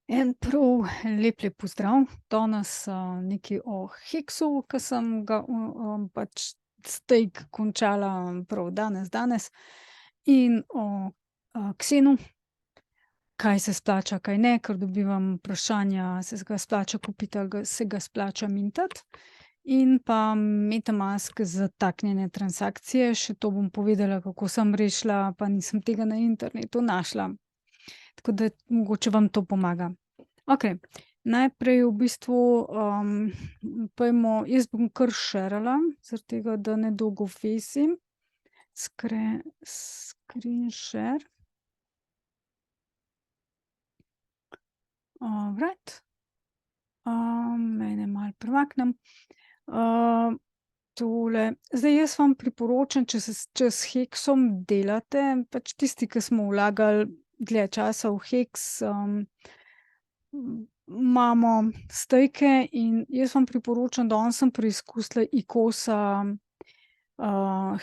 En prav lep pozdrav. Danes, nekaj o Heksu, ke sem ga, pač steak končala prav danes in o, Ksenu, kaj se splača, kaj ne, ker dobivam vprašanja, se ga splača kupiti ali se ga splača mintati. In pa MetaMask za taknjene transakcije, še to bom povedala, kako sem rešila, pa nisem tega na internetu našla. Tako da mogoče vam to pomaga. Okej, najprej v bistvu, jaz bom kar šerala, zaradi tega, da ne dolgovesim. Screen share. Alright. Mene malo premaknem. Tole. Zdaj jaz vam priporočam, če s Heksom delate, pač tisti, ki smo vlagali dlje časa v Heks, imamo stejke in jaz vam priporočam, danes sem preizkusila Icosa,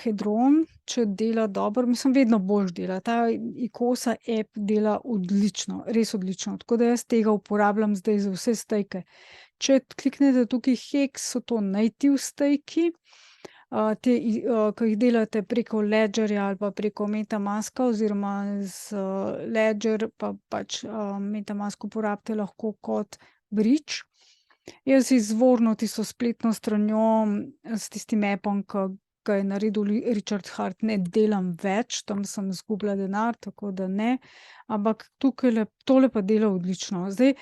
Hedron, če dela dobro, mislim, vedno boljše dela. Ta Icosa app dela odlično, res odlično, tako da jaz tega uporabljam zdaj za vse stejke. Če kliknete tukaj Heks, so to native stejki, ki jih delate preko Ledgerja ali pa preko MetaMaska oziroma z, Ledger pa pač, MetaMask uporabite lahko kot bridge. Jaz izvorno tisto spletno stranjo, s tistim appom, ke ga je naredil Richard Heart, ne delam več, tam sem izgubila denar, tako da ne, ampak tukajle tole pa dela odlično. Zdaj,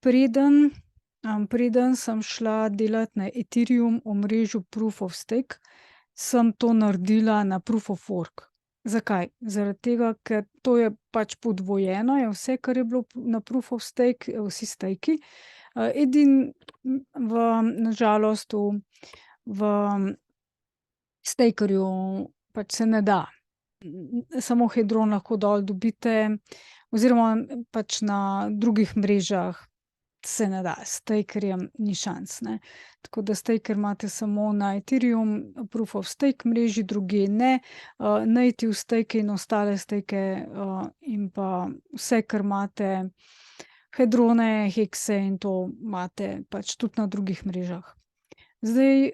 preden sem šla delat na Ethereum omrežju Proof of Stake, sem to naredila na Proof of Work. Zakaj? Zaradi tega, ker to je pač podvojeno, je vse, kar je bilo na Proof of Stake, vsi stejki. Na žalost v Stakerju pač se ne da. Samo Hedron lahko dol dobite oziroma pač na drugih mrežah se ne da, s Stakerjem ni šans, ne. Tako da Staker imate samo na Ethereum Proof of Stake mreži, drugje ne. Native stejke in ostale stejke, in pa vse, kar imate, Hedrone, Hekse in to imate pač tudi na drugih mrežah. Zdaj,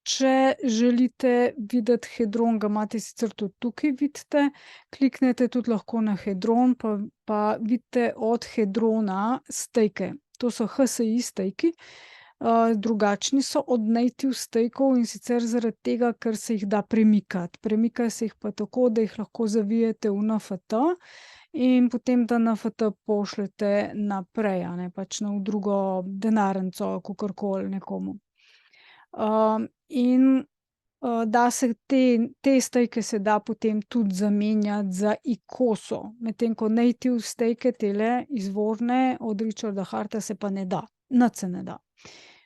če želite videti Hedron, ga imate sicer tudi tukaj, vidite, kliknete tudi lahko na Hedron, pa vidite od Hedrona stejke. To so HSI stejki, drugačni so od native stejkov, in sicer zaradi tega, ker se jih da premikati. Premika se jih pa tako, da jih lahko zavijete v NFT in potem ta NFT pošljete naprej, a ne, pač v drugo denarnico, kakorkoli nekomu. Da se te stejke se da potem tudi zamenjati za Icoso, medtem ko native stejke, tele izvorne od Richarda Hearta, se pa ne da, nič se ne da.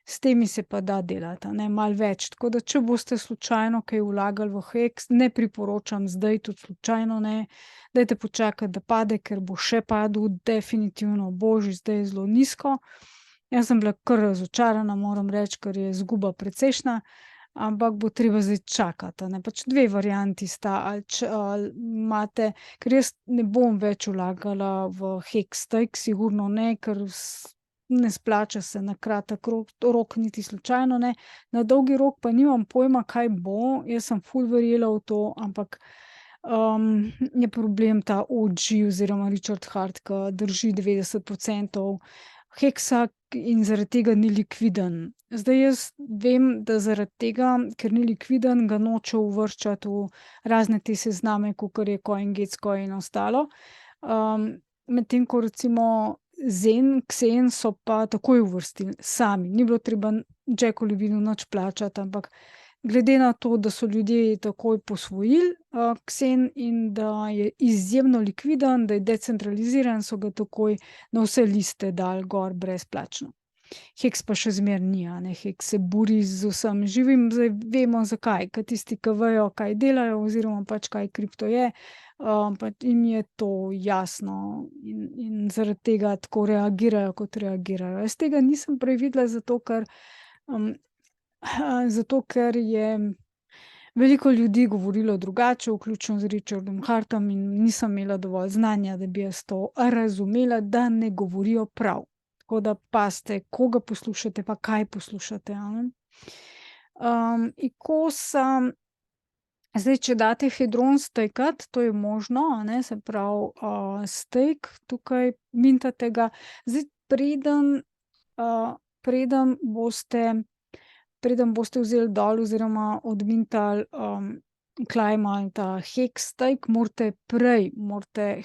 S temi se pa da delati, a ne, malo več, tako da če boste slučajno kaj vlagali v Heks, ne priporočam zdaj, tudi slučajno ne, dajte počakati, da pade, ker bo še padel, definitivno bo, že zdaj je zelo nizko. Jaz sem bila kar razočarana, moram reči, ker je izguba precejšnja, ampak bo treba zdaj čakati, a ne, pač dve varianti sta, ali imate, ker jaz ne bom več vlagala v Heks stake, sigurno ne, ker ne splača se na kratek rok, niti slučajno ne, na dolgi rok pa nimam pojma, kaj bo, jaz sem ful verjela v to, ampak, je problem ta OG oziroma Richard Heart, ke drži 90% Heksa in zaradi tega ni likviden. Zdaj jaz vem, da zaradi tega, ker ni likviden, ga nočejo uvrščati v razne te sezname, kakor je CoinGecko in ostalo. Medtem ko recimo Xen so pa takoj uvrstili sami, ni bilo treba Jacku Levinu nič plačati, ampak glede na to, da so ljudje takoj posvojili, Xen in da je izjemno likviden, da je decentraliziran, so ga takoj na vse liste dali gor brezplačno. Heks pa še zmeraj ni, a ne, Heks se bori z vsem živim, zdaj vemo, zakaj, ker tisti, ke vejo, kaj delajo oziroma pač kaj kripto je, pač jim je to jasno in zaradi tega tako reagirajo, kot reagirajo. Jaz tega nisem prej videla, zato ker je veliko ljudi govorilo drugače, vključno z Richardom Hartom, in nisem imela dovolj znanja, da bi jaz to razumela, da ne govorijo prav. Tako da pazite, koga poslušate pa kaj poslušate, a ne. Ikosa, zdaj, če date hedron stejkat, to je možno, a ne, se pravi, stejk tukaj mintate ga. Zdaj, preden boste vzeli dol oziroma odmintali, klajma ali ta heks steak, morate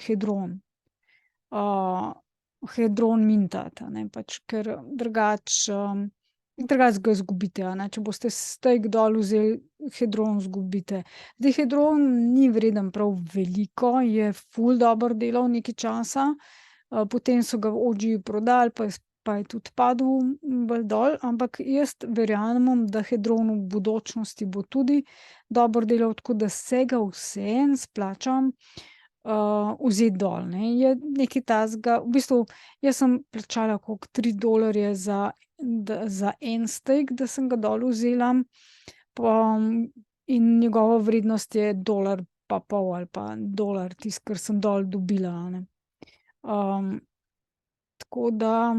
hedron mintati, a ne, pač, ker drugače ga izgubite, a ne, če boste steak dol vzeli, hedron izgubite. Zdaj, hedron ni vreden prav veliko, je ful dobro delal nekaj časa, potem so ga ožji prodali, pa je tudi padel bolj dol, ampak jaz verjamem, da hedron v bodočnosti bo tudi dobro delal, tako da se ga vseeno splača, vzeti dol, ne. Je nekaj takega, v bistvu jaz sem plačala koliko, $3 za en steak, da sem ga dol vzela, in njegova vrednost je $1,50 ali pa dolar, tisto, kar sem dol dobila, a ne. Tako da,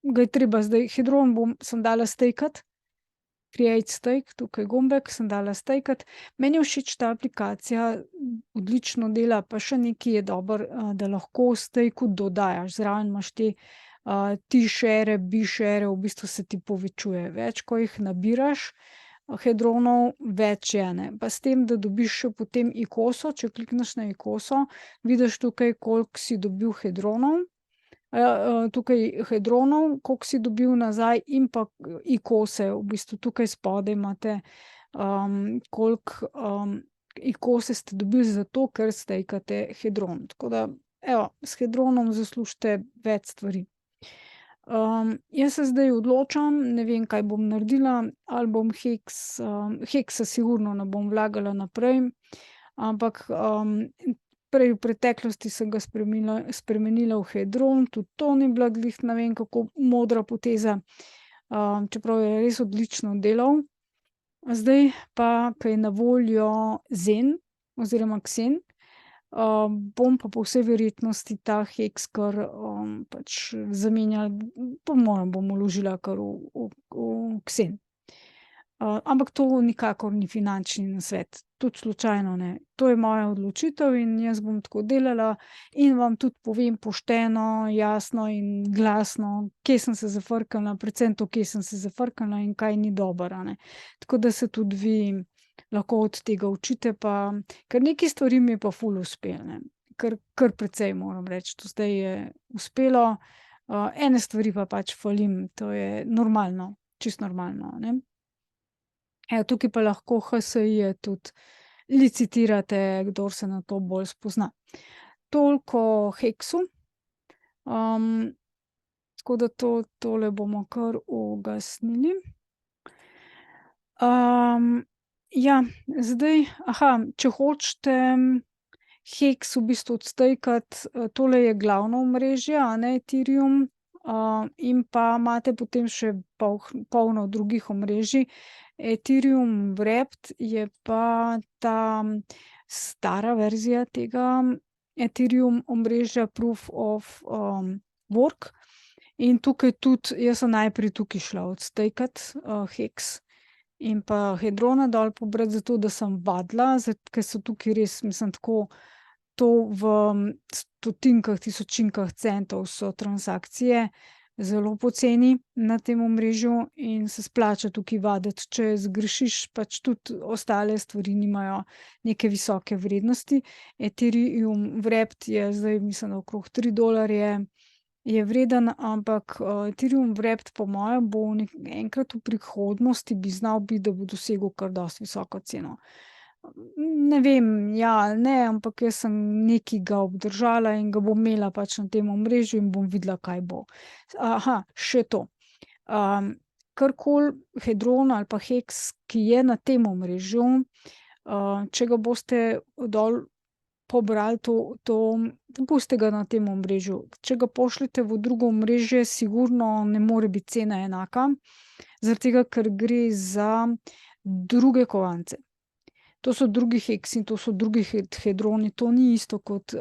ga je treba zdaj, hedron sem dala stejkat, create steak, tukaj gumbek, sem dala stejkat. Meni je všeč ta aplikacija, odlično dela, pa še nekaj je dobro, da lahko stejku dodajaš, zraven imaš te, T-share, B-share, v bistvu se ti povečuje, več, ko jih nabiraš, hedronov, več je, ne. Pa s tem, da dobiš še potem ikoso, če klikneš na ikoso, vidiš tukaj, koliko si dobil hedronov, koliko si dobil nazaj, in pa ikose, v bistvu tukaj spodaj imate, koliko, ikose ste dobili zato, ker stejkate hedron. Tako da, evo, s hedronom zaslužite več stvari. Jaz se zdaj odločam, ne vem, kaj bom naredila, ali bom heksa sigurno ne bom vlagala naprej, ampak, prej v preteklosti sem ga spremenila v hedron, tudi to ni bila glih ne vem kako modra poteza, čeprav je res odlično delal. Zdaj pa, ke je na voljo Zen oziroma Xen, bom pa po vsej verjetnosti ta heks kar, pač zamenjala, po mojem bom vložila kar v Xen. Ampak to nikakor ni finančni nasvet, tudi slučajno ne. To je moja odločitev in jaz bom tako delala in vam tudi povem pošteno, jasno in glasno, kje sem se zafrknila, predvsem to, kje sem se zafrknila in kaj ni dobro, a ne. Tako da se tudi vi lahko od tega učite, pa ker nekaj stvari mi je pa ful uspelo, ne. Kar precej, moram reči, do zdaj je uspelo, ene stvari pa pač falim, to je normalno, čisto normalno, a ne. Evo, tukaj pa lahko HSI-je tudi licitirate, kdor se na to bolj spozna. Toliko o heksu, tako da tole bomo kar ugasnili. Ja, zdaj, če hočete heks v bistvu odstejkati, tole je glavno omrežje, a ne, Ethereum, in pa imate potem še polno drugih omrežij. Ethereum Wrapped je pa ta stara verzija tega Ethereum omrežja, Proof of, Work, in tukaj tudi jaz sem najprej tukaj šla odstejkat, heks in pa hedrona dol pobrati, zato da sem vadila, ker so tukaj res, mislim, tako to v stotinkah, tisočinkah centov so transakcije, zelo poceni na tem omrežju in se splača tukaj vaditi. Če zgrešiš, pač tudi ostale stvari nimajo neke visoke vrednosti. Ethereum Wrapped je zdaj, mislim, da okrog $3 je vreden, ampak, Ethereum Wrapped po moje bo enkrat v prihodnosti bi znal biti, da bo dosegel kar dosti visoko ceno. Ne vem, ja ali ne, ampak jaz sem nekaj ga obdržala in ga bom imela pač na tem omrežju in bom videla, kaj bo. Še to. Karkoli hedron ali pa heks, ki je na tem omrežju, če ga boste dol pobrali, pustite ga na tem omrežju. Če ga pošljete v drugo omrežje, sigurno ne more biti cena enaka, zaradi tega, ker gre za druge kovance. To so drugi heksi, to so drugi hedroni, to ni isto kot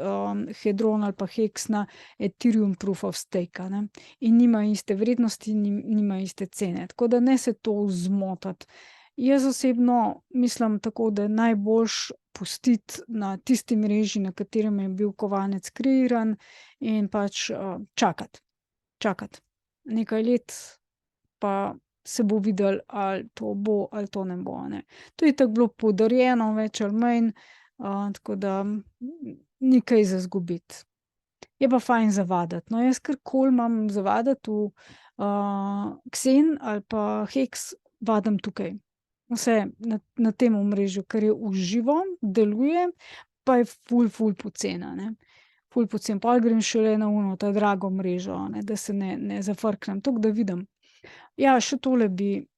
hedron ali pa heks na Ethereum Proof of Stake, a ne. In nima iste vrednosti, nima iste cene, tako da ne se to zmotati. Jaz osebno mislim tako, da je najboljše pustiti na tisti mreži, na katerem je bil kovanec kreiran, in pač čakati nekaj let, pa se bo videlo, ali to bo ali to ne bo, a ne. To je itak bilo podarjeno več ali manj, tako da ni kaj za izgubiti. Je pa fajn za vaditi, no, jaz karkoli imam za vaditi v Xen ali pa Hex, vadim tukaj. Vse na tem omrežju, ker je v živo, deluje, pa je ful poceni, a ne. Ful poceni, pol grem šele na ono ta drago mrežo, a ne, da se ne zafrknem, toliko da vidim. Ja, še tole bi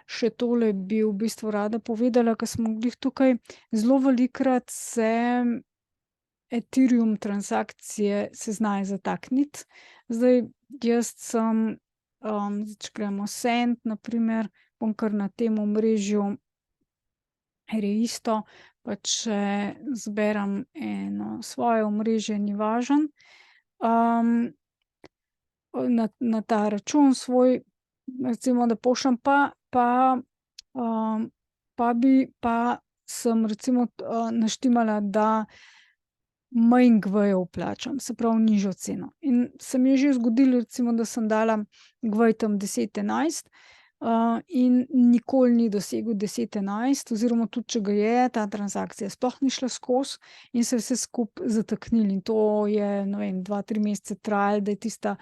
v bistvu rada povedala, ke smo glih tukaj. Zelo velikokrat se Ethereum transakcije se znajo zatakniti. Zdaj, jaz sem, če gremo Send, na primer, bom kar na tem omrežju, ker je isto, pa če izberem eno svoje omrežje, ni važno, na ta račun svoj, recimo, da pošljem, sem recimo naštimala, da manj GV-jev plačam, se pravi nižjo ceno. In se mi je že zgodilo, recimo, da sem dala GV tam 10,11, in nikoli ni dosegel 10,11, oziroma tudi če ga je, ta transakcija sploh ni šla skozi in se je vse skupaj zataknilo, in to je, ne vem, 2-3 mesece trajalo, da je tista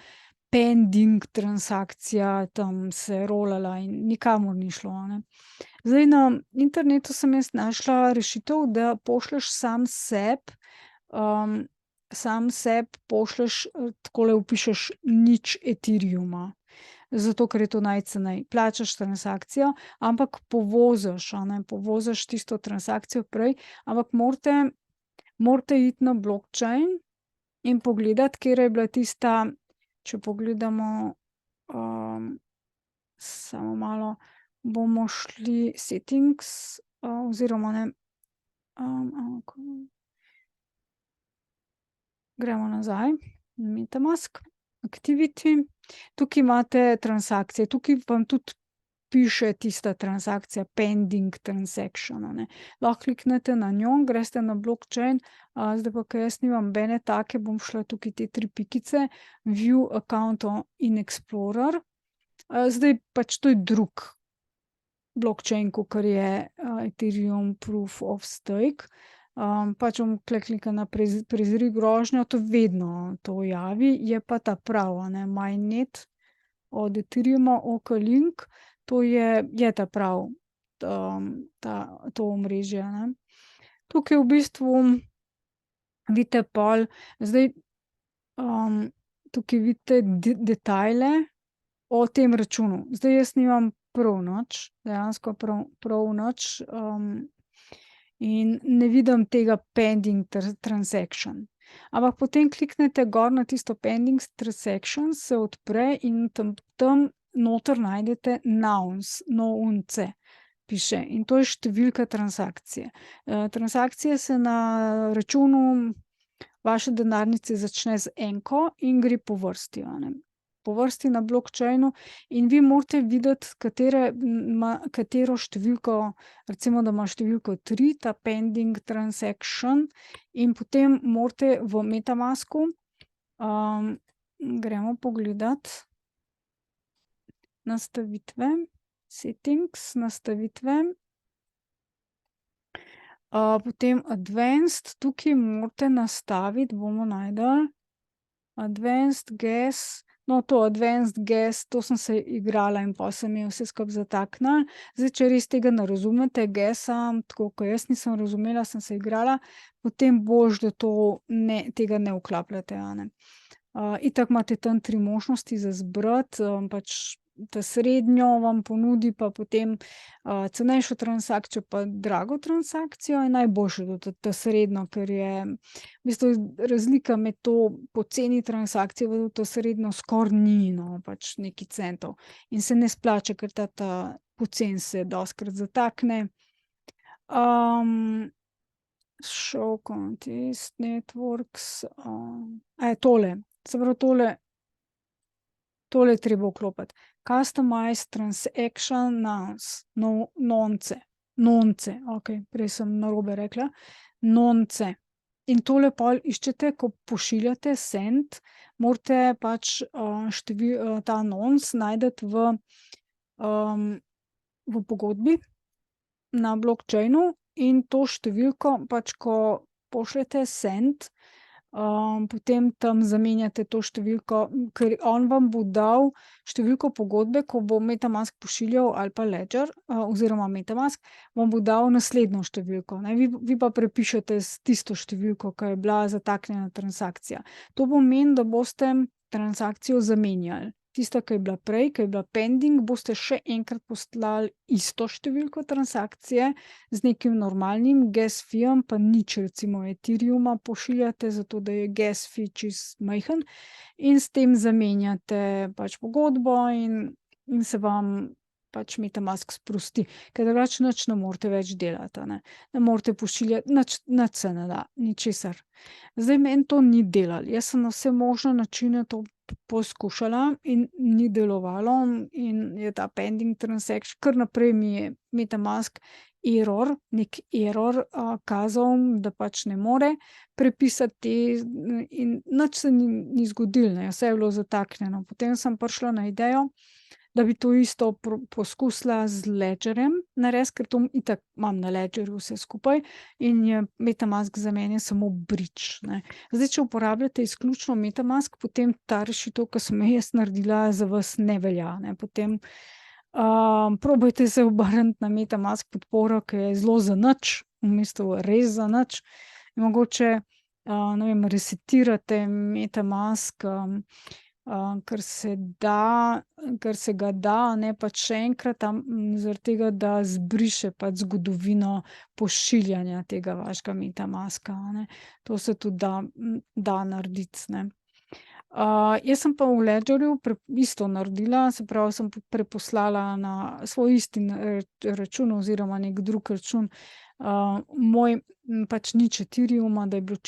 pending transakcija tam se rolala in nikamor ni šlo, a ne. Zdaj na internetu sem jaz našla rešitev, da pošlješ sam sebi pošlješ, takole vpišeš nič Ethereuma. Zato, ker je to najceneje. Plačaš transakcijo, ampak povoziš, a ne, povoziš tisto transakcijo prej, ampak morate iti na blockchain in pogledati, katera je bila tista, če pogledamo, samo malo, bomo šli settings, oziroma ne, gremo nazaj, MetaMask, activity, tukaj imate transakcije, tukaj vam tudi piše tista transakcija, pending transaction, a ne. Lahko kliknete na njo, greste na blockchain, zdaj pa, ke jaz nimam nobene take, bom šla tukaj te 3 pikice, view account in explorer. Zdaj pač to je drug blockchain, kakor je Ethereum Proof of Stake. Pač bom tule kliknila na prezri grožnjo, to vedno to javi, je pa ta pravi, a ne, Mainnet od Ethereuma, OKLink, to je ta pravi, to omrežje, a ne. Tukaj v bistvu vidite pol zdaj, tukaj vidite detajle o tem računu. Zdaj jaz nimam prav nič, dejansko prav nič, in ne vidim tega pending transaction. Ampak potem kliknete gor na tisto pending transaction, se odpre in tam noter najdete nonce, no-un-ce piše, in to je številka transakcije. Transakcija se na računu vaše denarnice začne z 1 in gre po vrsti, a ne. Po vrsti na blockchainu in vi morate videti, katero številko, recimo, da ima številko 3, ta pending transaction, in potem morate v MetaMasku, gremo pogledat nastavitve, settings, nastavitve, potem advanced, tukaj morate nastaviti, bomo našli, advanced gas, no, to advanced gas, to sem se igrala in pol se mi je vse skupaj zataknilo. Zdaj, če res tega ne razumete, gasa, tako ko jaz nisem razumela, sem se igrala, potem boljše, da tega ne vklapljate, a ne. Itak imate tam 3 možnosti za izbrati, pač ta srednjo vam ponudi, pa potem cenejšo transakcijo pa drago transakcijo, je najboljše dati ta srednjo, ker je v bistvu razlika med to poceni transakcijo pa ta srednjo skoraj ni, no, pač nekaj centov. In se ne splača, ker ta poceni se dostikrat zatakne. Show contest networks, tole. Se pravi, tole je treba vklopiti. Customize transaction nonce. Nonce, okej, prej sem narobe rekla. Nonce. In tole pol iščete, ko pošiljate send, morate pač, ta nonce najti v pogodbi na blockchainu in to številko pač, ko pošljete send, potem tam zamenjate to številko, ker on vam bo dal številko pogodbe, ko bo MetaMask pošiljal ali pa Ledger, oziroma MetaMask, vam bo dal naslednjo številko, ne. Vi pa prepišete s tisto številko, ke je bila zataknjena transakcija. To pomeni, da boste transakcijo zamenjali. Tista, ke je bila prej, ke je bila pending, boste še enkrat poslali isto številko transakcije z nekim normalnim gas feejem, pa nič recimo Ethereuma pošiljate, zato da je gas fee čisto majhen, in s tem zamenjate pač pogodbo in se vam pač MetaMask sprosti, ker drugače nič ne morete več delati, a ne. Ne morete pošiljati, nič se ne da, ničesar. Zdaj meni to ni delalo, jaz sem na vse možne načine to poskušala in ni delovalo in je ta pending transaction, kar naprej mi je MetaMask neki error, kazal, da pač ne more prepisati te, in nič se ni zgodilo, ne, vse je bilo zataknjeno. Potem sem prišla na idejo, da bi to isto poskusila z Ledgerjem narediti, ker to itak imam na Ledgerju vse skupaj in je MetaMask za mene samo bridge, ne. Zdaj, če uporabljate izključno MetaMask, potem ta rešitev, ke sem jo jaz naredila, za vas ne velja, ne, potem, probajte se obrniti na MetaMask podporo, ke je zelo zanič, v bistvu res zanič, in mogoče, ne vem, resetirate MetaMask, ker se ga da, a ne, pač še enkrat, zaradi tega, da zbriše pač zgodovino pošiljanja tega vašega MetaMaska, a ne. To se tudi da narediti, ne. Jaz sem pa v Ledgerju isto naredila, se pravi, sem preposlala na svoj isti račun oziroma neki drug račun, moj pač nič Ethereuma, da je bilo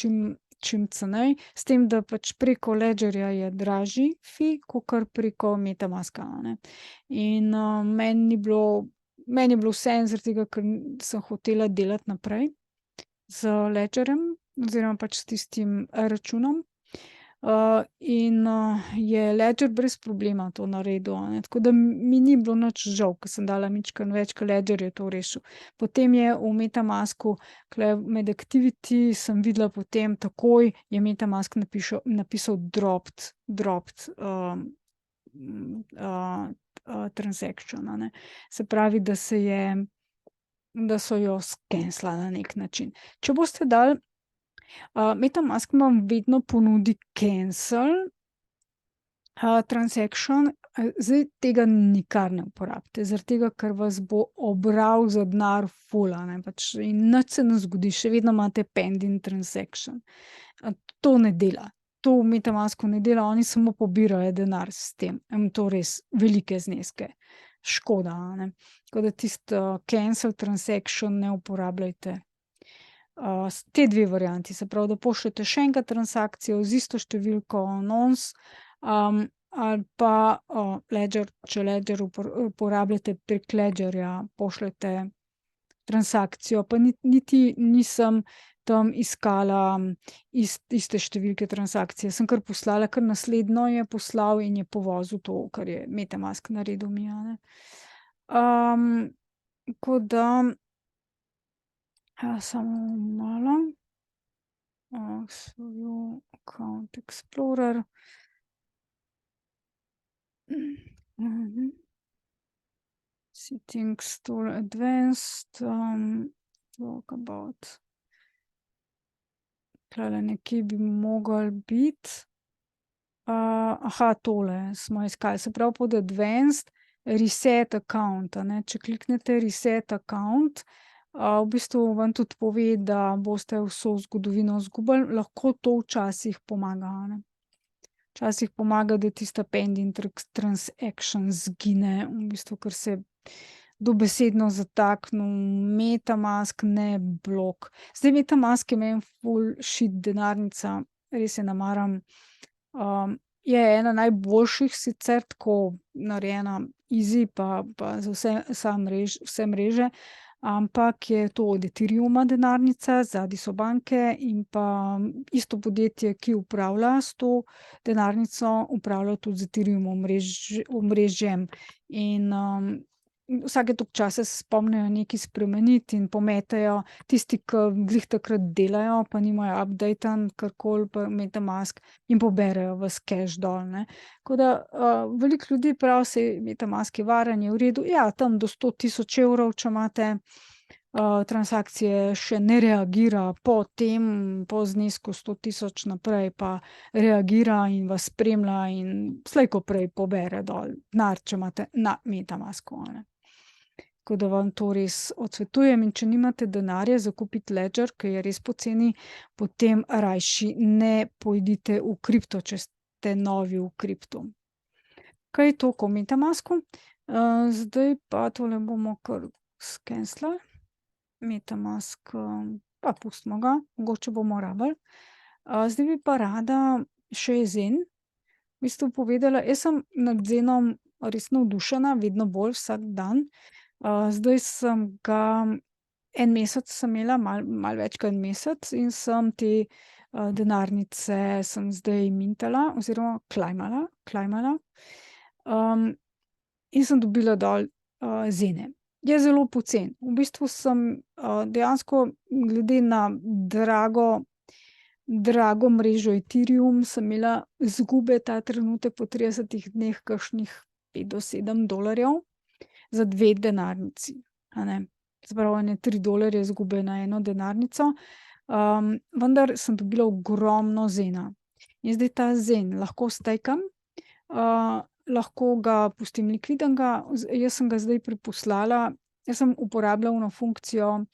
čim ceneje, s tem, da pač preko Ledgerja je dražji fee kakor preko MetaMaska, a ne. In, meni je bilo vseeno, zaradi tega, ker sem hotela delati naprej z Ledgerjem oziroma pač s tistim računom. In, je Ledger brez problema to naredil, a ne, tako da mi ni bilo nič žal, ke sem dala majčkeno več, ke Ledger je to rešil. Potem je v MetaMasku, tule med activity sem videla potem takoj je MetaMask napisal dropped, transaction, a ne. Se pravi, da so jo skenslali na neki način. Če boste dali, MetaMask vam vedno ponudi cancel, transaction, zdaj tega nikar ne uporabite, zaradi tega, ker vas bo obral za denar ful, a ne, pač in nič se ne zgodi, še vedno imate pending transaction. To ne dela. To v MetaMasku ne dela, oni samo pobirajo denar s tem, to res velike zneske. Škoda, a ne. Tako da tisti, cancel transaction ne uporabljajte. Ti dve varianti, se pravi, da pošljete še enkrat transakcijo z isto številko nonce, ali pa, Ledger, če Ledger uporabljate prek Ledgerja, pošljete transakcijo, pa niti nisem tam iskala iste številke transakcije, sem kar poslala, kar naslednjo je poslal in je povozil to, kar je MetaMask naredil mi, a ne. Tako da, samo malo. Account Explorer. Settings, Store Advanced, talk about. Tulele nekje bi moglo biti. Tole smo iskali, se pravi pod Advanced reset account, a ne, če kliknete reset account, v bistvu vam tudi pove, da boste vso zgodovino izgubili, lahko to včasih pomaga, a ne. Včasih pomaga, da tista pending transaction izgine, v bistvu, ker se dobesedno zataknil, MetaMask, ne Block. Zdaj MetaMask je meni ful shit denarnica, res je ne maram. Je ena najboljših sicer tako narejena easy pa za vse mreže, ampak je to od Ethereuma denarnica, zadaj so banke in pa isto podjetje, ki upravlja s to denarnico, upravlja tudi z Ethereum omrežjem. In vsake toliko časa se spomnijo nekaj spremeniti in pometejo tisti, ki glih takrat delajo, pa nimajo updatan karkoli pa MetaMask in poberejo ves cash dol, ne. Tako da, veliko ljudi pravi, saj MetaMask je varen, je v redu. Ja, tam do 100 000 evrov, če imate, transakcije, še ne reagira, po tem, po znesku 100 000 naprej pa reagira in vas spremlja in slej ko prej pobere dol denar, če imate na MetaMasku, a ne. Tako da vam to res odsvetujem, in če nimate denarja za kupiti Ledger, ki je res poceni, potem rajši ne pojdite v kripto, če ste novi v kriptu. Okej, toliko o MetaMasku. Zdaj pa tole bomo kar skenslali. MetaMask, pa pustimo ga, mogoče bomo rabili. Zdaj bi pa rada še Zen v bistvu povedala. Jaz sem nad Zenom res navdušena, vedno bolj vsak dan. Zdaj sem ga en mesec sem imela, malo več kot en mesec, in sem te, denarnice sem zdaj mintala oziroma claimala. In sem dobila dol, Zene. Je zelo poceni. V bistvu sem, dejansko glede na drago mrežo Ethereum sem imela izgube ta trenutek po 30 dneh kakšnih $5 do $7 za 2 denarnici, a ne. Se pravi, ene $3 izgube na eno denarnico, vendar sem dobila ogromno Zena. In zdaj ta Zen lahko stejkam, lahko ga pustim likvidnega, jaz sem ga zdaj preposlala, jaz sem uporabljala ono funkcijo,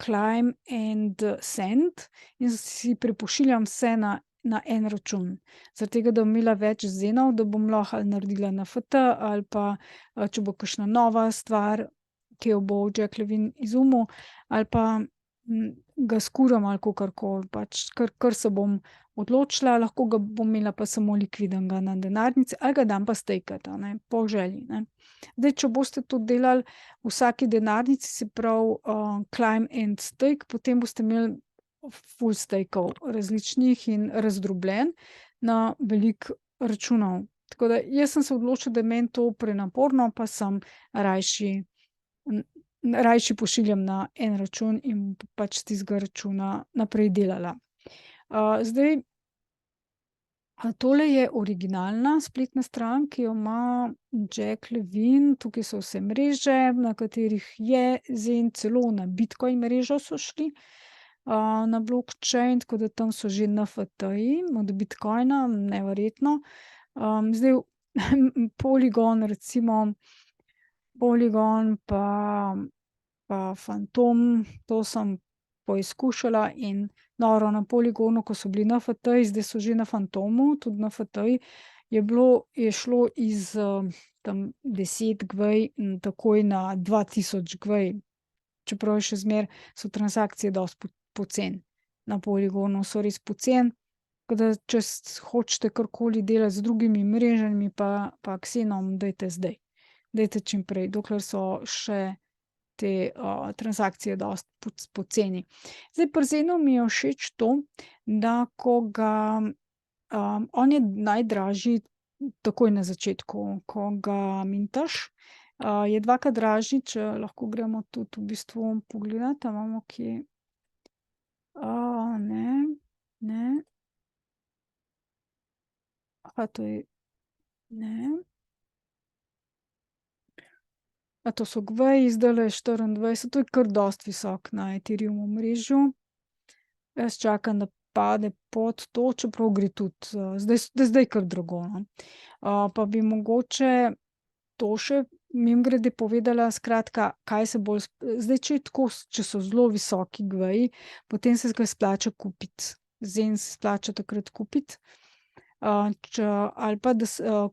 climb and send in si prepošiljam vse na en račun. Zaradi tega, da bom imela več Zenov, da bom lahko ali naredila NFT ali pa, če bo kakšna nova stvar, ki jo bo Jack Levin izumil, ali pa, ga skuram ali kakorkoli, pač kar se bom odločila, lahko ga bom imela pa samo likvidnega na denarnici ali ga dam pa stejkat, a ne, po želji, ne. Zdaj, če boste to delali v vsaki denarnici, se pravi, climb and stake, potem boste imeli ful stejkov različnih in razdrobljen na veliko računov. Tako da jaz sem se odločila, da je meni to prenaporno, pa sem rajši pošiljam na en račun in pač s tistega računa naprej delala. Zdaj, tole je originalna spletna stran, ki jo ima Jack Levin. Tukaj so vse mreže, na katerih je Zen, celo na Bitcoin mrežo so šli, na blockchain, tako da tam so že NFT-ji od Bitcoina, neverjetno. Zdaj Polygon recimo, Polygon pa Fantom, to sem poizkušala in noro, na Polygonu, ko so bili NFT-ji, zdaj so že na Fantomu tudi NFT-ji, je šlo iz, tam 10 gvaj, takoj na 2000 gvaj, čeprav je še zmeraj so transakcije dosti poceni. Na Polygonu so res poceni, tako da če hočete karkoli delati z drugimi mrežami pa Xenom, dajte zdaj. Dajte čim prej, dokler so še te, transakcije dosti poceni. Zdaj pri Zenu mi je všeč to, da ko ga, on je najdražji takoj na začetku, ko ga mintaš, je dvakrat dražji, če lahko gremo tudi v bistvu pogledat, a imamo kje. Ne. To je, ne. To so gveji, zdajle je 24, to je kar dosti visoko na Ethereum omrežju. Jaz čakam, da pade pod to, čeprav gre tudi, zdaj kar drago, no. Pa bi mogoče to še mimogrede povedala, skratka, kaj se bolj zdaj, če je tako, če so zelo visoki gveji, potem se ga splača kupiti. Zen se splača takrat kupiti. Ali pa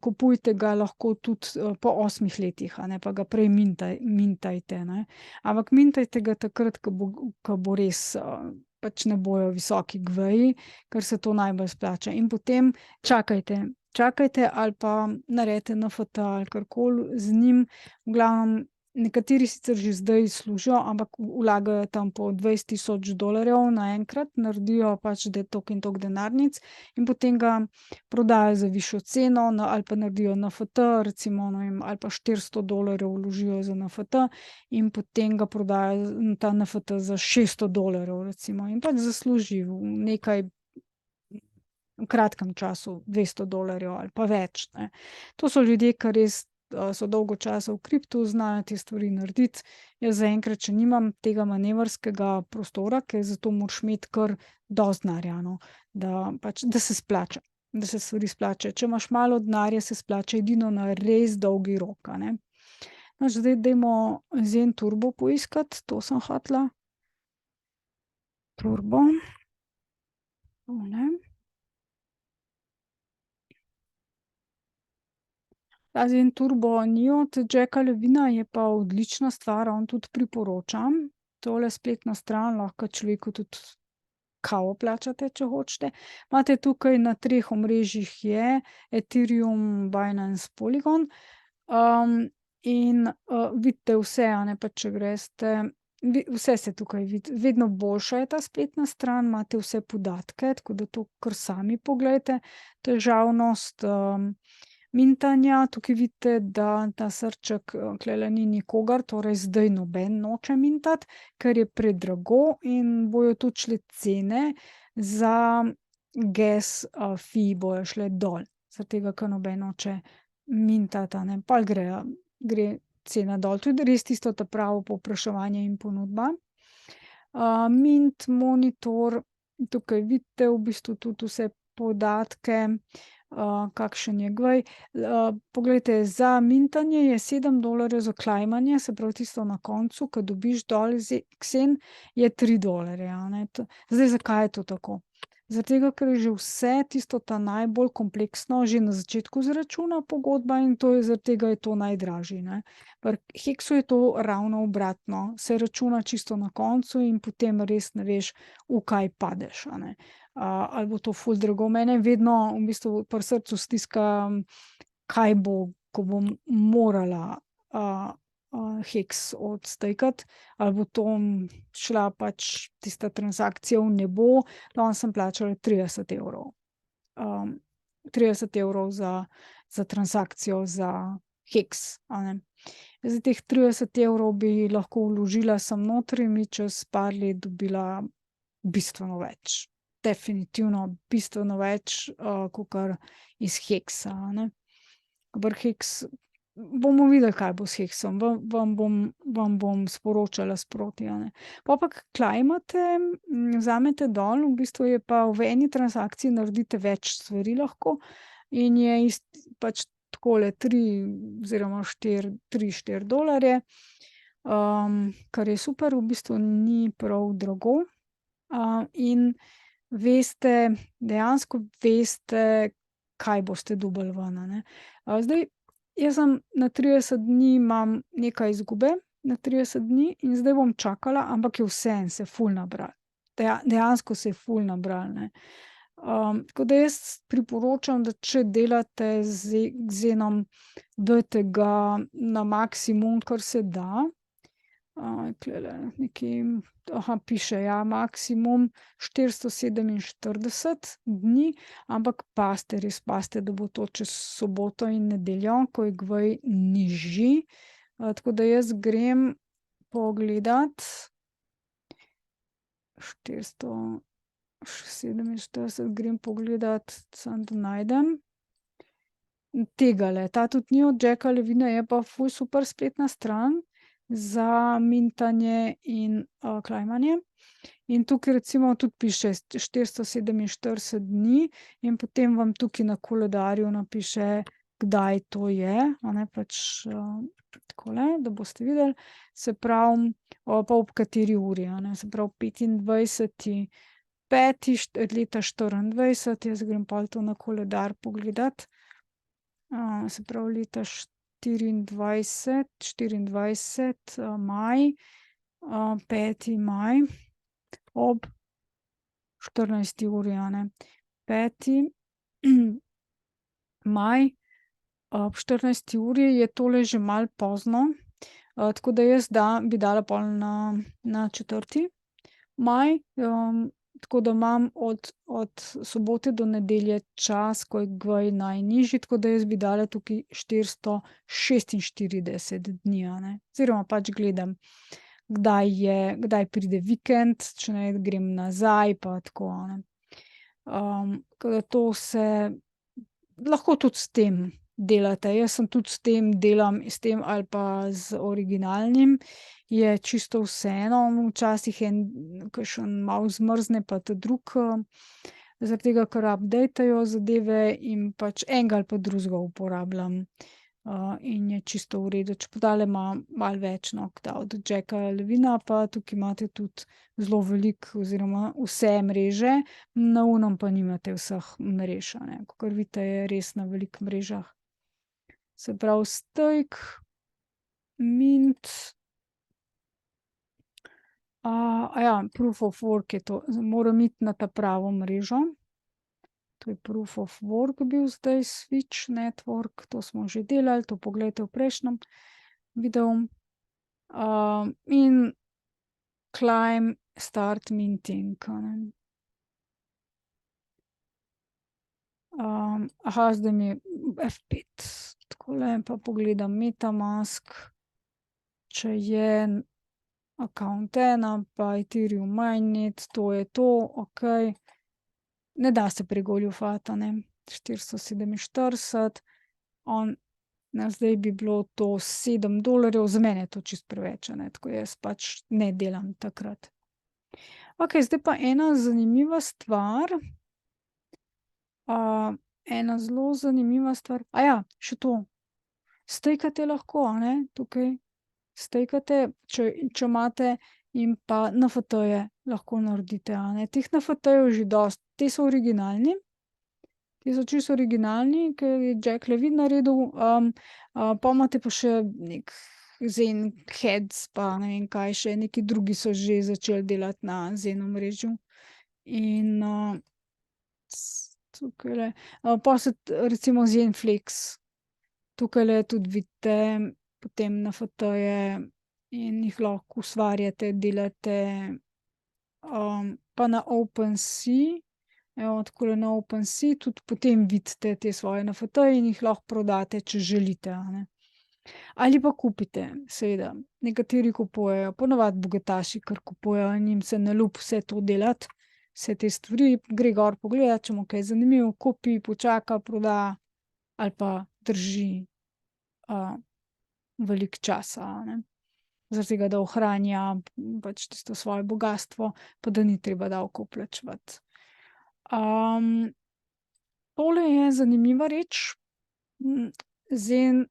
kupujte ga lahko tudi, po 8 letih, a ne, pa ga prej mintajte, ne. Ampak mintajte ga takrat, ko bo res, pač ne bojo visoki gveji, ker se to najbolj splača. In potem čakajte ali pa naredite NFT ali karkoli z njim. V glavnem, nekateri sicer že zdaj služijo, ampak vlagajo tam po $20,000 naenkrat, naredijo pač, da je toliko in toliko denarnic in potem ga prodajo za višjo ceno, ali pa naredijo NFT, recimo, ne vem, ali pa $400 vložijo za NFT in potem ga prodajo, ta NFT za $600 recimo in pač zasluži v kratkem času $200 ali pa več, ne. To so ljudje, ki res, so dolgo časa v kriptu, znajo te stvari narediti. Jaz zaenkrat še nimam tega manevrskega prostora, ker za to moraš imeti kar dosti denarja, no, da se splača, da se stvari splačajo. Če imaš malo denarja, se splača edino na res dolgi rok, a ne. No, zdaj dajmo Zen Turbo poiskati, to sem hotela. Turbo. Tole. Ta Zen Turbo ni od Jacka Levina, je pa odlična stvar, on tudi priporoča. Tole spletno stran lahko človeku tudi kavo plačate, če hočete. Imate tukaj na 3 omrežjih je Ethereum, Binance, Polygon. In, vidite vse, a ne, pa če greste, vse se tukaj vidi. Vedno boljša je ta spletna stran, imate vse podatke, tako da to kar sami poglejte. Težavnost, mintanja, tukaj vidite, da ta srček, tulele ni nikogar, torej zdaj noben noče mintati, ker je predrago in bojo tudi šle cene za gas, fee bojo šle dol, zaradi tega, ker noben noče mintati, a ne, pol gre cena dol, tudi res tisto ta pravo povpraševanje in ponudba. Mint monitor, tukaj vidite v bistvu tudi vse podatke, kakšen je gvej. Poglejte, za mintanje je $7, za klajmanje, se pravi tisto na koncu, ko dobiš dol Xen, je $3, a ne. Zdaj, zakaj je to tako? Zaradi tega, ker je že vse tisto ta najbolj kompleksno že na začetku izračuna pogodba in to je zaradi tega je to najdražje, ne. Pri Heksu je to ravno obratno, se računa čisto na koncu in potem res ne veš, v kaj padeš, a ne. Ali bo to ful drago, mene vedno v bistvu pri srcu stiska, kaj bo, ko bom morala, Heks odstejkati, ali bo to šla pač tista transakcija v nebo. Danes sem plačala €30. €30 za transakcijo za Heks, a ne. Zdaj teh €30 bi lahko vložila samo noter in bi čez par let dobila bistveno več. Definitivno bistveno več, kakor iz Heksa, a ne. Pri Heks bomo videli, kaj bo s Heksom, vam bom sporočala sproti, a ne. Pol pa, ke klajmate, vzamete dol, v bistvu je pa v eni transakciji naredite več stvari lahko in je pač takole 3 oziroma 3-4 dolarje, kar je super, v bistvu ni prav drago. In dejansko veste, kaj boste dobili ven, a ne. Zdaj, jaz sem na 30 dni imam nekaj izgube, na 30 dni in zdaj bom čakala, ampak je vseeno se ful nabralo. Dejansko se je ful nabralo, ne. Tako da jaz priporočam, da če delate z Zenom, dajte ga na maksimum, kar se da. Tulele nekaj, piše, ja, maksimum 447 dni, ampak pazite, res pazite, da bo to čez soboto in nedeljo, ko je gvej nižji. Tako da jaz grem pogledat 447, grem pogledat, samo da najdem. Tegale, ta tudi ni od Jacka Levina, je pa ful super spletna stran za mintanje in, klajmanje. In tukaj recimo tudi piše 447 dni in potem vam tukaj na koledarju napiše, kdaj to je, a ne, pač, takole, da boste videli. Se pravi, pa ob kateri uri, a ne, se pravi 25. 5. leta 24, jaz grem pol to na koledar pogledat. Se pravi leta 24, maj, 5. maj ob 14. uri, a ne. 5. maj ob 14. uri je tole že malo pozno, tako da jaz bi dala pol na 4. maj, tako da imam od sobote do nedelje čas, ko je GVI najnižji, tako da jaz bi dala tukaj 446 dni, a ne. Oziroma pač gledam, kdaj pride vikend, če ne grem nazaj pa tako, a ne. Tako da to se lahko tudi s tem delate. Jaz sem tudi s tem delam s tem ali pa z originalnim, je čisto vseeno. Včasih kakšen malo zmrzne pa ta drug, zaradi tega, ker updatejo zadeve in pač enega ali pa drugega uporabljam. In je čisto v redu, čeprav tale ima malo več, no, ke ta od Jacka Levina, pa tukaj imate tudi zelo veliko oziroma vse mreže, na onem pa nimate vseh mrež, a ne. Kakor vidite, je res na veliko mrežah. Se pravi Stake, Mint, Proof of Work je to, moram iti na ta pravo mrežo. To je Proof of Work bil zdaj, Switch Network, to smo že delali, to poglejte v prejšnjem videu. In Climb, Start Minting, a ne. Zdaj mi je F5, takole pa pogledam MetaMask, če je account 1 pa Ethereum mainnet, to je to, okej. Ne da se pregoljufati, a ne. 447, zdaj bi bilo to $7, za mene je to čisto preveč, a ne, tako jaz pač ne delam takrat. Okej, zdaj pa ena zanimiva stvar. Ena zelo zanimiva stvar, še to. Stejkate lahko, a ne, tukaj. Stejkate, če imate, in pa NFT-je lahko naredite, a ne. Teh NFT-jev je že dosti, ti so originalni. Ti so čisto originalni, ke je Jack Levin naredil, pol imate pa še neki ZenHeads pa ne vem kaj še, neki drugi so že začeli delati na Zen-omrežju. In, tukajle, pol se recimo Zenflex, tukajle tudi vidite potem NFT-je in jih lahko ustvarjate, delate, pa na OpenSea, evo, takole na OpenSea tudi potem vidite te svoje NFT-je in jih lahko prodate, če želite, a ne. Ali pa kupite, seveda. Nekateri kupujejo, ponavadi bogataši kar kupujejo, njim se ne ljubi vse to delati, vse te stvari, gre gor pogledat, če mu kaj zanimivo, kupi, počaka, proda ali pa drži, veliko časa, a ne. Zaradi tega, da ohranja pač tisto svoje bogastvo, pa da ni treba davkov plačevati. Tole je zanimiva reč, Zen,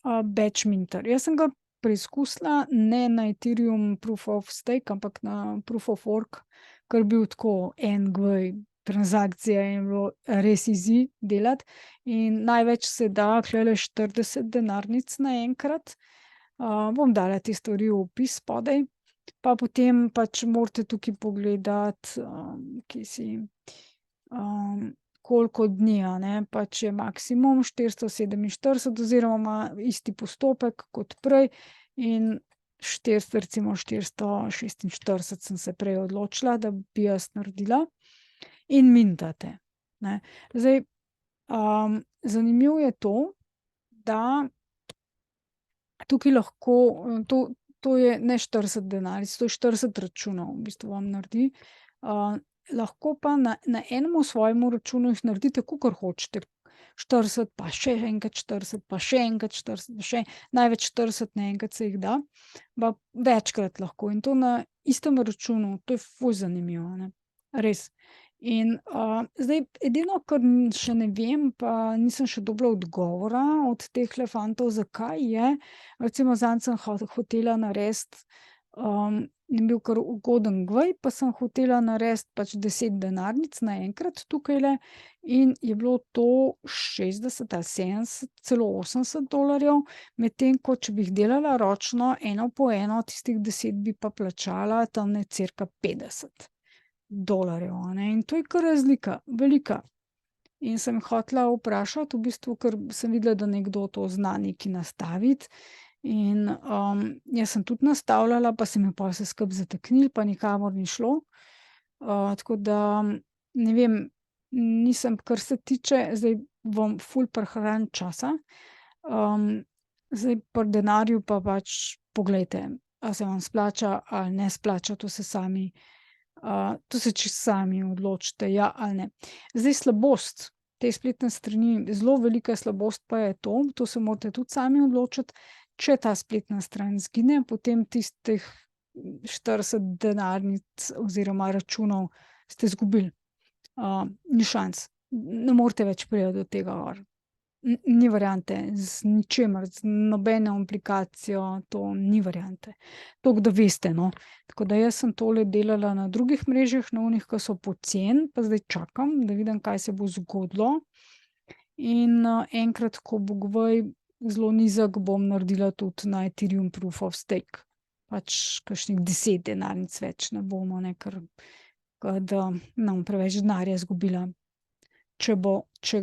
Batchminter. Jaz sem ga preizkusila, ne na Ethereum Proof of Stake, ampak na Proof of Work, ker je bil tako en GVI transakcija in je bilo res easy delati. In največ se da tulele 40 denarnic naenkrat. Bom dala te stvari v opis spodaj. Pa potem pač morate tukaj pogledati, kje si, koliko dni, a ne, pač je maksimum 447 oziroma ima isti postopek kot prej in recimo 446 sem se prej odločila, da bi jaz naredila. In mintate, ne. Zdaj, zanimivo je to, da tukaj lahko, to je ne 40 denarnic, to je 40 računov v bistvu vam naredi. Lahko pa na enem svojem računu jih naredite, kakor hočete. 40 pa še enkrat 40 pa še enkrat 40 pa še največ 40 naenkrat se jih da. Pa večkrat lahko in to na istem računu, to je ful zanimivo, a ne. Res. In, zdaj edino, kar še ne vem, pa nisem še dobila odgovora od tehle fantov, zakaj je, recimo zadnjič sem hotela narediti, in bil kar ugoden gvaj, pa sem hotela narediti pač 10 denarnic naenkrat tukajle in je bilo to 60 ali 70, celo $80, medtem ko če bi jih delala ročno, eno po eno, tistih 10 bi pa plačala tamle cirka $50, a ne, in to je kar razlika, velika. In sem hotela vprašati v bistvu, ker sem videla, da nekdo to zna nekaj nastaviti, in, jaz sem tudi nastavljala, pa se mi je pol vse skupaj zataknilo, pa nikamor ni šlo. Tako da, ne vem, nisem, kar se tiče, zdaj bom ful prihraniti časa. Zdaj pri denarju pa pač poglejte, a se vam splača ali ne splača, to se čisto sami odločite, ja ali ne. Zdaj slabost te spletne strani, zelo velika slabost pa je to se morate tudi sami odločiti, če ta spletna stran izgine, potem tistih 40 denarnic oziroma računov ste izgubili. Ni šans, ne morete več priti do tega gor. Ni variante, z ničimer, z nobeno aplikacijo, to ni variante. Toliko, da veste, no. Tako da jaz sem tole delala na drugih mrežah, na onih, ke so poceni, pa zdaj čakam, da vidim, kaj se bo zgodilo. In, enkrat, ko bo gvaj zelo nizek, bom naredila tudi na Ethereum Proof of Stake. Pač kakšnih 10 denarnic več ne bomo, ne, ker da ne bom preveč denarja izgubila, če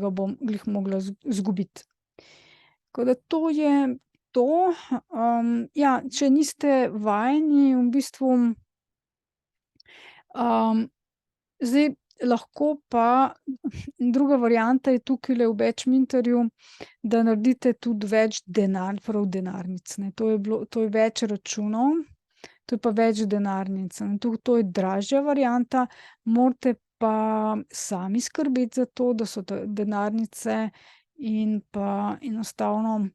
ga bom glih mogla izgubiti. Tako da to je to. Ja, če niste vajeni, v bistvu, zdaj lahko pa druga varianta je tukajle v Batchminterju, da naredite tudi več prav denarnic, ne. To je več računov, to je pa več denarnic, a ne. To je dražja varianta, morate pa sami skrbeti za to, da so denarnice in pa enostavno,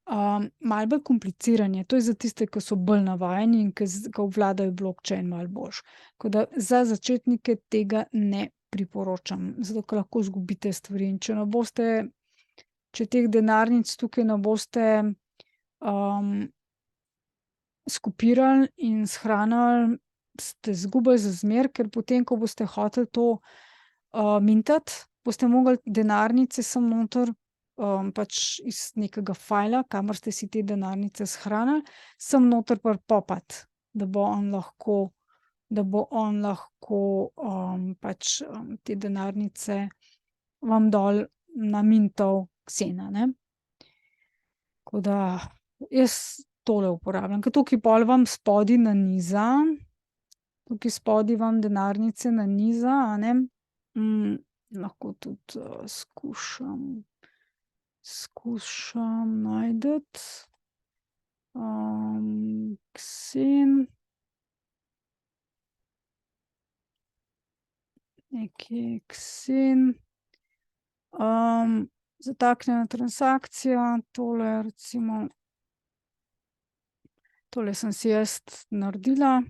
malo bolj komplicirane. To je za tiste, ki so bolj navajeni in ke obvladajo blockchain malo boljše. Tako da za začetnike tega ne priporočam, zato ker lahko izgubite stvari, in če teh denarnic tukaj ne boste, skopirali in shranili, ste izgubili za zmeraj, ker potem, ko boste hoteli to, mintati, boste mogli denarnice sem noter, pač iz nekega fajla, kamor ste si te denarnice shranili, sem noter pripopati, da bo on lahko, pač, te denarnice vam dol namintal a ne. Tako da jaz tole uporabljam, ker tukaj pol vam spodaj naniza, tukaj spodaj vam denarnice naniza, a ne. Lahko tudi, skušam najti, Xen. Nekje Xen. Zataknjena transakcija, tole recimo, tole sem si jaz naredila.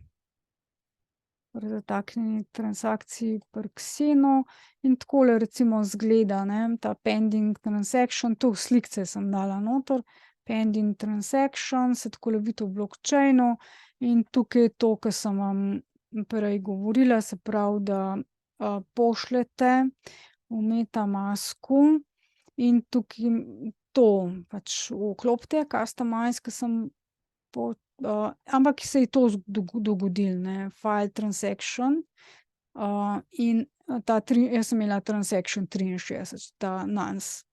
Pri zataknjeni transakciji pri Xenu in takole recimo izgleda, ne, ta pending transaction, tu slikice sem dala noter, pending transaction, se takole vidi v blockchainu, in tukaj je to, ke sem vam prej govorila, se pravi, da, pošljete v MetaMasku in tukaj to pač vklopite, customize, ke sem ampak se je to dogodilo, ne, file transaction, in, jaz sem imela transaction 63, ta nonce.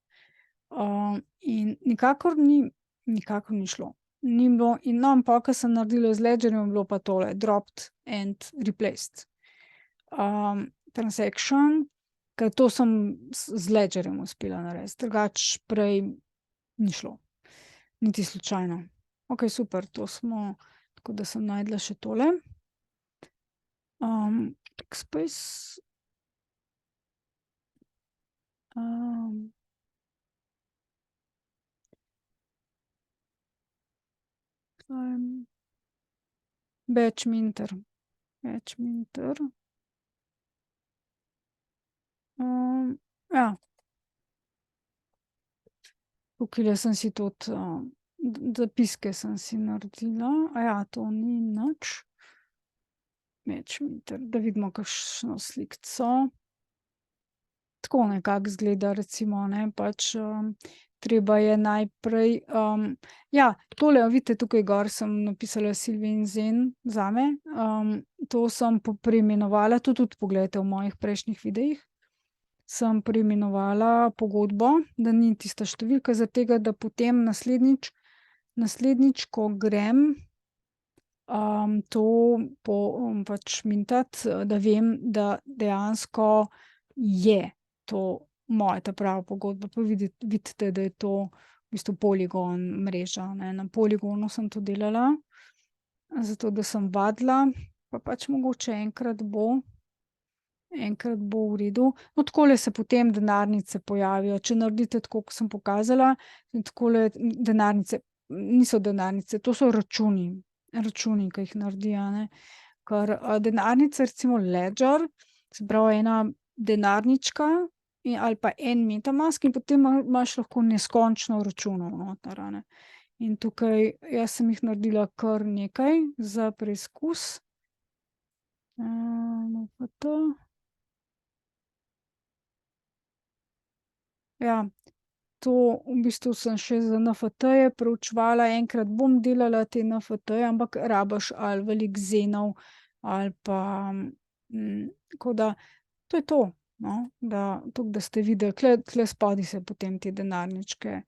In nikakor ni šlo. Ni bilo, in no, in pol, ke sem naredila z Ledgerjem, je bilo pa tole dropped and replaced. Transaction, ke to sem z Ledgerjem uspela narediti, drugače prej ni šlo. Niti slučajno. Okej, super, to smo, tako da sem našla še tole. Space. Batchminter. Ja. Tukajle sem si tudi, zapiske sem si naredila, to ni nič. Matchmeter, da vidimo kakšno slikico. Tako nekako izgleda recimo, ne, pač, treba je najprej, ja, tole vidite tukaj gor sem napisala Silvin Zen zame, to sem preimenovala, to tudi poglejte v mojih prejšnjih videih. Sem preimenovala pogodbo, da ni tista številka, zaradi tega, da potem naslednjič, ko grem, to pač mintat, da vem, da dejansko je to moja ta prava pogodba. Pa vidite, da je to v bistvu Polygon mreža, ne. Na Polygonu sem to delala, zato da sem vadila, pa pač mogoče enkrat bo v redu. No, takole se potem denarnice pojavijo, če naredite tako, ko sem pokazala, in takole denarnice, niso denarnice, to so računi, ke jih naredi, a ne. Ker, denarnica, recimo Ledger, se pravi ena denarnička ali pa en Metamask in potem imaš lahko neskončno računov noter, a ne. In tukaj jaz sem jih naredila kar nekaj za preizkus. NFT. Ja, to v bistvu sem še za NFT-je preučevala, enkrat bom delala te NFT-je, ampak rabiš ali veliko zenov ali pa, tako da to je to, no, da toliko, da ste videli, tule spodaj se potem te denarničke,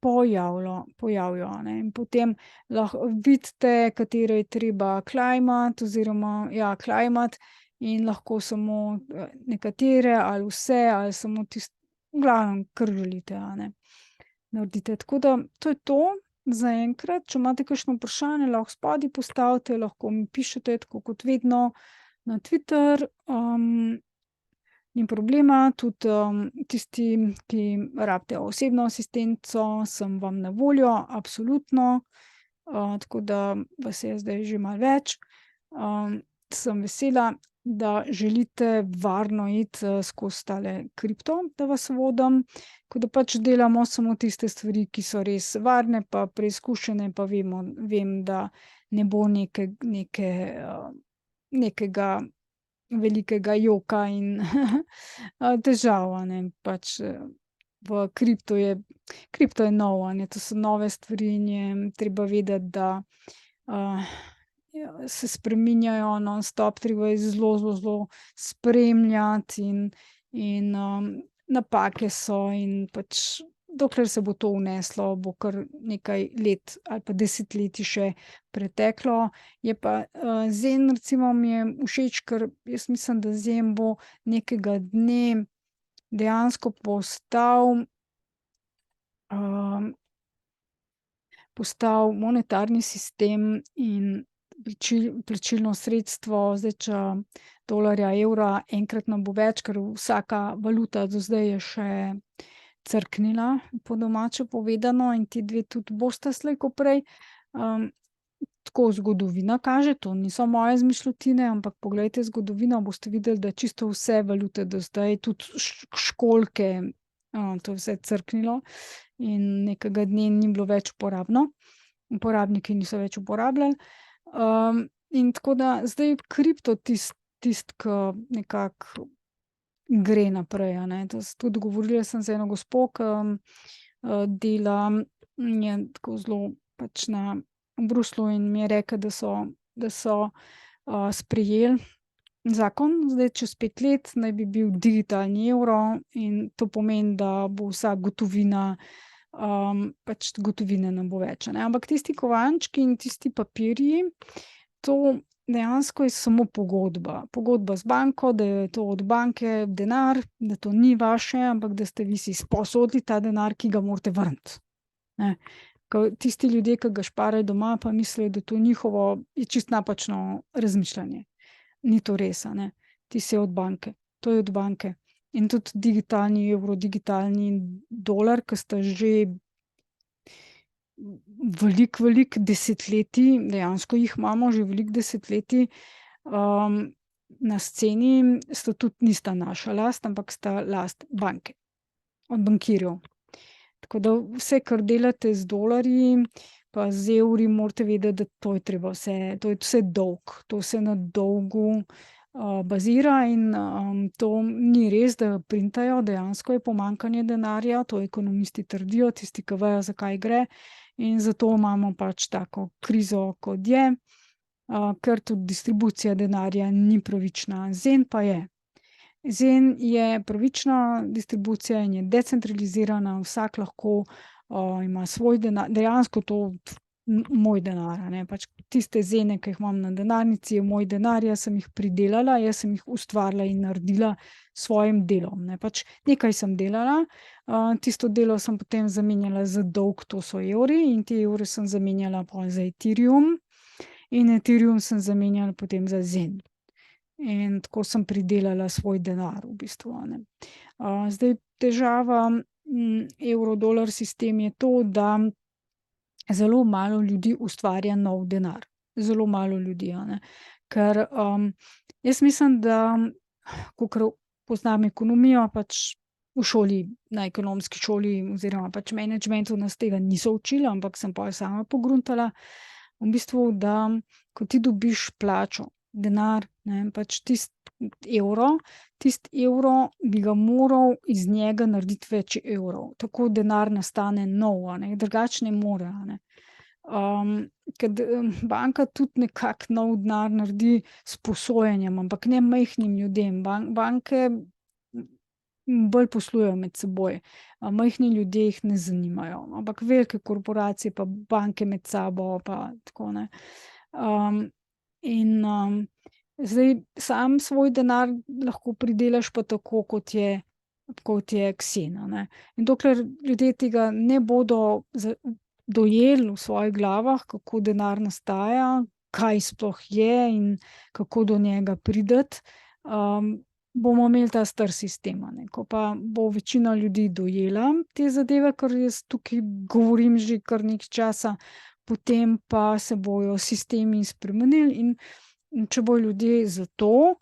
pojavijo, a ne, in potem lahko vidite, katere je treba klejmati oziroma, ja, klejmati in lahko samo, nekatere ali vse ali samo v glavnem, kar želite, a ne, naredite. Tako da to je to zaenkrat. Če imate kakšno vprašanje, lahko spodaj postavite, lahko mi pišete, tako kot vedno, na Twitter, ni problema, tudi, tisti, ki rabite osebno asistenco, sem vam na voljo, absolutno. Tako da vas je zdaj že malo več. Sem vesela, da želite varno iti, skozi tale kripto, da vas vodim, ko da pač delamo samo tiste stvari, ki so res varne pa preizkušene, pa vem, da ne bo nekega velikega joka in težav, a ne, pač, v kripto je nov, a ne, to so nove stvari in je treba vedeti, da, ja, se spreminjajo nonstop, treba je zelo, zelo, zelo spremljati in, napake so in pač dokler se bo to vneslo, bo kar nekaj let ali pa desetletij še preteklo. Je pa, Zen recimo mi je všeč, ker jaz mislim, da Zen bo nekega dne dejansko postal monetarni sistem in plačilno sredstvo. Zdaj, če dolarja, evra, enkrat nam bo več, ker vsaka valuta do zdaj je še crknila, po domače povedano, in ti dve tudi bosta slej ko prej. Tako zgodovina kaže, to niso moje izmišljotine, ampak poglejte zgodovino, boste videli, da čisto vse valute do zdaj, tudi školjke, to je vse crknilo in nekega dne ni bilo več uporabno. Uporabniki niso več uporabljali. In tako da zdaj kripto tisto, ke nekako gre naprej, a ne. Tudi govorila sem z eno gospo, ke, dela, je tako zelo pač v Bruslju, in mi je rekla, da so, sprejeli zakon, zdaj čez 5 let naj bi bil digitalni evro, in to pomeni, da bo vsa gotovina, pač gotovine ne bo več, a ne, ampak tisti kovančki in tisti papirji, to dejansko je samo pogodba z banko, da je to od banke denar, da to ni vaše, ampak da ste vi si sposodili ta denar, ki ga morate vrniti, ne. Ke tisti ljudje, ke ga šparajo doma, pa mislijo, da to njihovo, je čisto napačno razmišljanje. Ni to res, a ne. Tisto je od banke, to je od banke. In tudi digitalni evro, digitalni dolar, ke sta že veliko desetletij, dejansko jih imamo že veliko desetletij, na sceni, nista naša last, ampak sta last banke, od bankirjev. Tako da vse, kar delate z dolarji, Pa z evri morate vedeti, da to je treba vse, to je vse dolg, to se na dolgu bazira in to ni res, da printajo, dejansko je pomanjkanje denarja, to ekonomisti trdijo, tisti, ki vejo, zakaj gre, in zato imamo pač tako krizo, kot je, ker tudi distribucija denarja ni pravična. Zen pa je. Zen je pravična distribucija in je decentralizirana, vsak lahko ima svoj denar, dejansko to moj denar, a ne, pač tiste zene, ki jih imam na denarnici, je moj denar, jaz sem jih pridelala, jaz sem jih ustvarila in naredila s svojim delom, ne, pač nekaj sem delala, tisto delo sem potem zamenjala za dolg, to so evri, in te evre sem zamenjala pol za Ethereum in Ethereum sem zamenjala potem za Zen. In tako sem pridelala svoj denar v bistvu, a ne. Zdaj težava, evro-dolar sistem je to, da zelo malo ljudi ustvarja nov denar. Zelo malo ljudi, a ne. Ker jaz mislim, da kakor poznam ekonomijo, pač v šoli, na ekonomski šoli oziroma pač menedžmentu nas tega niso učili, ampak sem pol sama pogruntala, v bistvu, da ko ti dobiš plačo, denar, ne, pač tisti evro bi ga moral iz njega narediti več evrov. Tako denar nastane nov, a ne, drugače ne more, a ne. Ker banka tudi nekako nov denar naredi s posojanjem, ampak ne majhnim ljudem. Banke bolj poslujejo med seboj, majhni ljudje jih ne zanimajo, ampak velike korporacije pa banke med sabo pa tako, ne. In zdaj sam svoj denar lahko pridelaš pa tako, kot je Ksen, a ne. In dokler ljudje tega ne bodo dojeli v svojih glavah, kako denar nastaja, kaj sploh je in kako do njega priti, bomo imeli ta star sistem, a ne. Ko pa bo večina ljudi dojela te zadeve, ker jaz tukaj govorim že kar nekaj časa, potem pa se bojo sistemi spremenili, in če bojo ljudje za to,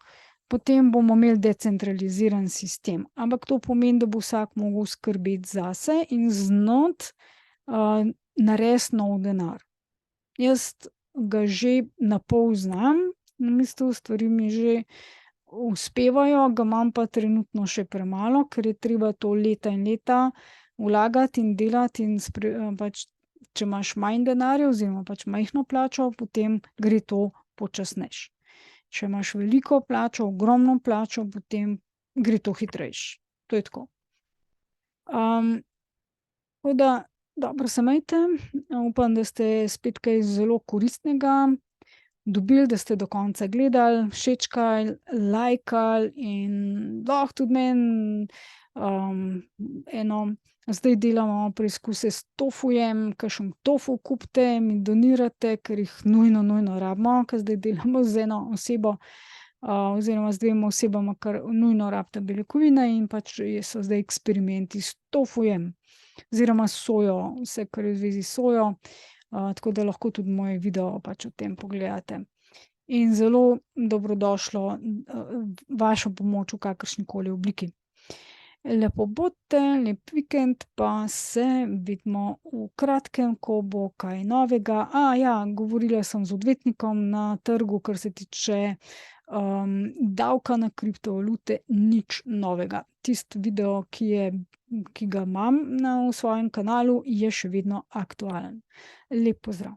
potem bomo imeli decentraliziran sistem. Ampak to pomeni, da bo vsak mogel skrbeti zase in znati narediti nov denar. Jaz ga že napol znam, namesto stvari mi že uspevajo, ga imam pa trenutno še premalo, ker je treba to leta in leta vlagati in delati in pač, če imaš manj denarja oziroma pač majhno plačo, potem gre to počasneje. Če imaš veliko plačo, ogromno plačo, potem gre to hitrejše. To je tako. Tako da dobro se imejte, upam, da ste spet kaj zelo koristnega dobili, da ste do konca gledali, všečkali, lajkali in lahko tudi meni zdaj delamo preizkuse s tofujem, kakšen tofu kupite, mi donirate, ker jih nujno rabimo, ker zdaj delamo z eno osebo, oziroma z dvema osebama, ker nujno rabita beljakovine, in pač so zdaj eksperimenti s tofujem oziroma s sojo, vse, kar je v zvezi s sojo, tako da lahko tudi moj video pač o tem pogledate. In zelo dobrodošlo vašo pomoč v kakršnikoli obliki. Lepo bodite, lep vikend, pa se vidimo v kratkem, ko bo kaj novega. Ja, govorila sem z odvetnikom na trgu, kar se tiče davka na kriptovalute, nič novega. Tisti video, ki ga imam v svojem kanalu, je še vedno aktualen. Lep pozdrav.